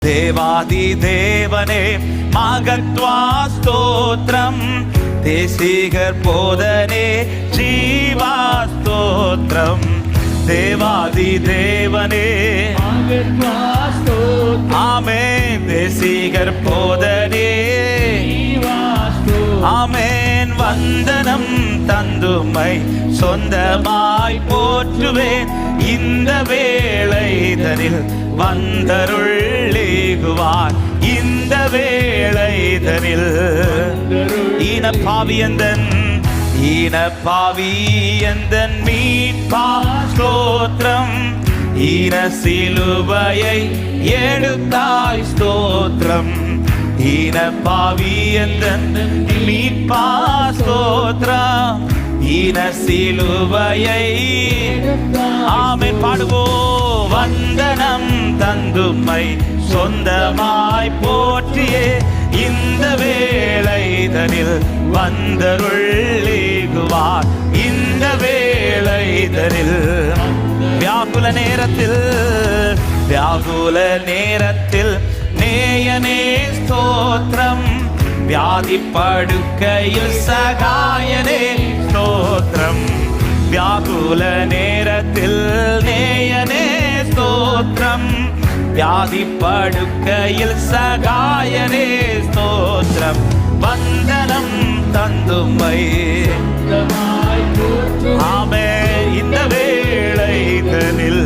தேவாதி தேவனே மகத்வா ஸ்தோத்திரம். தேசிகர் போதனே ஜீவா ஸ்தோத்திரம். தேவாதி தேவனே மகத்வா ஸ்தோத்திரம். ஆமென். தேசிகர் போதனே ஜீவா ஸ்தோத்திரம். ஆமென். வந்தனம் தந்துமை சொந்தமாய் போற்றுவேன். இந்த வேளைதனில் வந்தருளேகுவார். இந்த வேளைதனில் ஈனப்பாவியந்தன் மீட்பா ஸ்தோத்திரம். ஈன சிலுவையை எடுத்தாய் ஸ்தோத்திரம். ஈனப்பாவியந்தன் மீட்பா ஸ்தோத்திரம். ஈன சிலுவையை ஆமென் பாடுவோம். வந்தனம் தந்துமை சொந்தமாய் போற்றியே இந்த வேளைதனில் வந்தருளேகுவார். இந்த வேளைதனில் வியாகுல நேரத்தில் நேயனே ஸ்தோத்திரம். வியாதி படுக்கையில் சகாயனே ஸ்தோத்திரம். வியாகுல நேரத்தில் நேயனே ஸ்தோத்திரம். வியாதி படுக்கையில் சகாயனே ஸ்தோத்திரம். வந்தனம் தந்துமை ஆமென். இந்த வேளைதனில்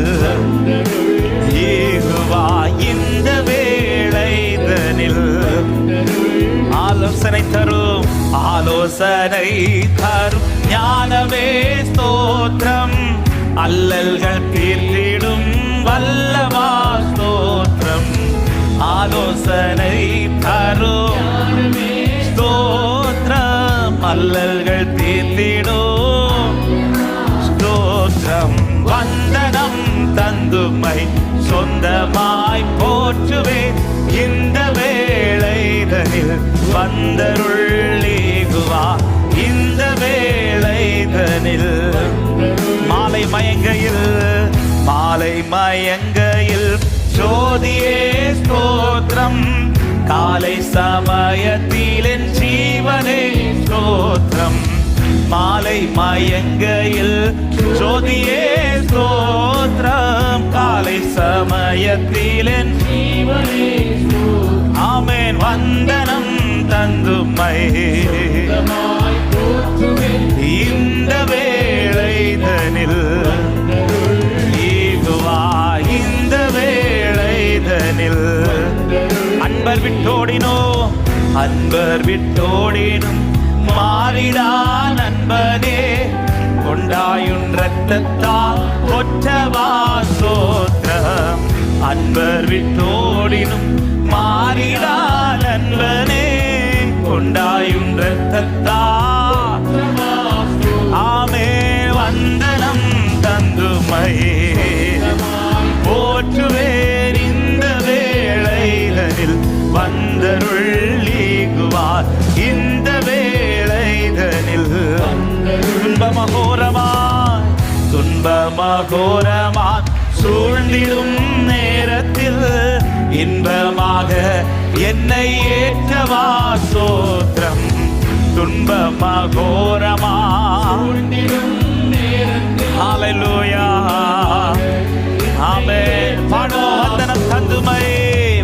யெகோவா இந்த வேளைதனில் ஆலோசனை தரும் ஞானமே ஸ்தோத்திரம். அல்லல்கள் தீர்த்திடும் வல்லவா ஸ்தோத்திரம். ஆலோசனை தரும் ஸ்தோத்திரம். அல்லல்கள் தீர்த்திடும் ஸ்தோத்திரம். வந்தனம் தந்துமை சொந்தமாய் போற்றுவேன். இந்த வேளைதனில் வந்தருளேகுவார். இந்த வேளைதனில் மாலை மயங்கையில் ஜோதியே ஸ்தோத்திரம். காலை சமயத்தில் என் ஜீவனே ஸ்தோத்திரம். மாலை மயங்கையில் ஜோதியே ஸ்தோத்திரம். காலை சமயத்தில் என் ஜீவனே ஆமென். வந்தனம் தந்துமை இந்த வேளைதனில் யெகோவா இந்த வேளைதனில் அன்பர் விட்டோடினும் மாறிடான் அன்பனே. கொண்டாயுன் இரத்தத்தால் கொற்றவா ஸ்தோத்திரம். அன்பர் விட்டோடினும் மாறிடான் அன்பனே. கொண்டாயுன் இரத்தத்தால் ஆமே. வந்தனம் தந்துமை போற்றுவேன். இந்த வேளைதனில் வந்தருளேகுவார். இந்த வேளைதனில் துன்பமகோரமாய் சூழ்ந்திடும் நேரத்தில் இன்பமாக என்னை ஏற்றவா ஸ்தோத்திரம். துன்பமகோரமாய் ஹல்லேலூயா ஆமென். பாடுவோம்.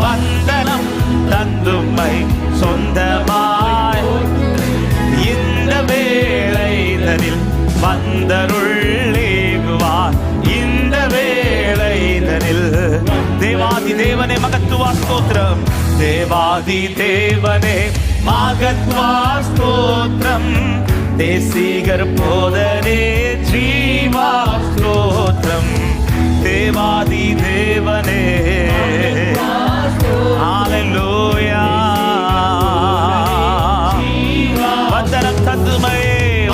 வந்தனம் தந்துமை சொந்தமாய் இந்த வேளைதனில் வந்தருளேகுவார். இந்த வேளைதனில் தேவாதி தேவனே மகத்துவா ஸ்தோத்திரம். தேவாதி தேவனே மகத்வா ஸ்தோத்திரம். தேசிகர் போதனே ஜீவா ஸ்தோத்திரம். தேவாதி தேவனே ஹல்லேலூயா.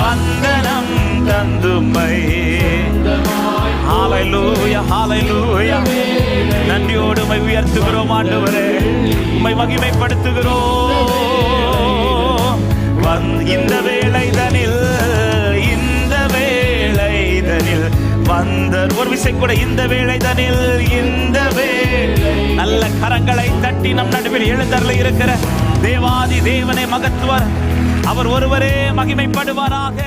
வந்தனம் தந்துமை ஹல்லேலூயா ஹல்லேலூயா. நன்றியோடு உம்மை உயர்த்துகிறோம் ஆண்டவரே. உம்மை மகிமைப்படுத்துகிறோம். இந்த வேளைதனில் வந்தார். ஒரு விசை கூட இந்த வேளை தனில், இந்த வேளை நல்ல கரங்களை தட்டி நம் நடுவில் எழுந்தருள இருக்கிற தேவாதி தேவனை மகத்துவர் அவர் ஒருவரே மகிமைப்படுவாராக.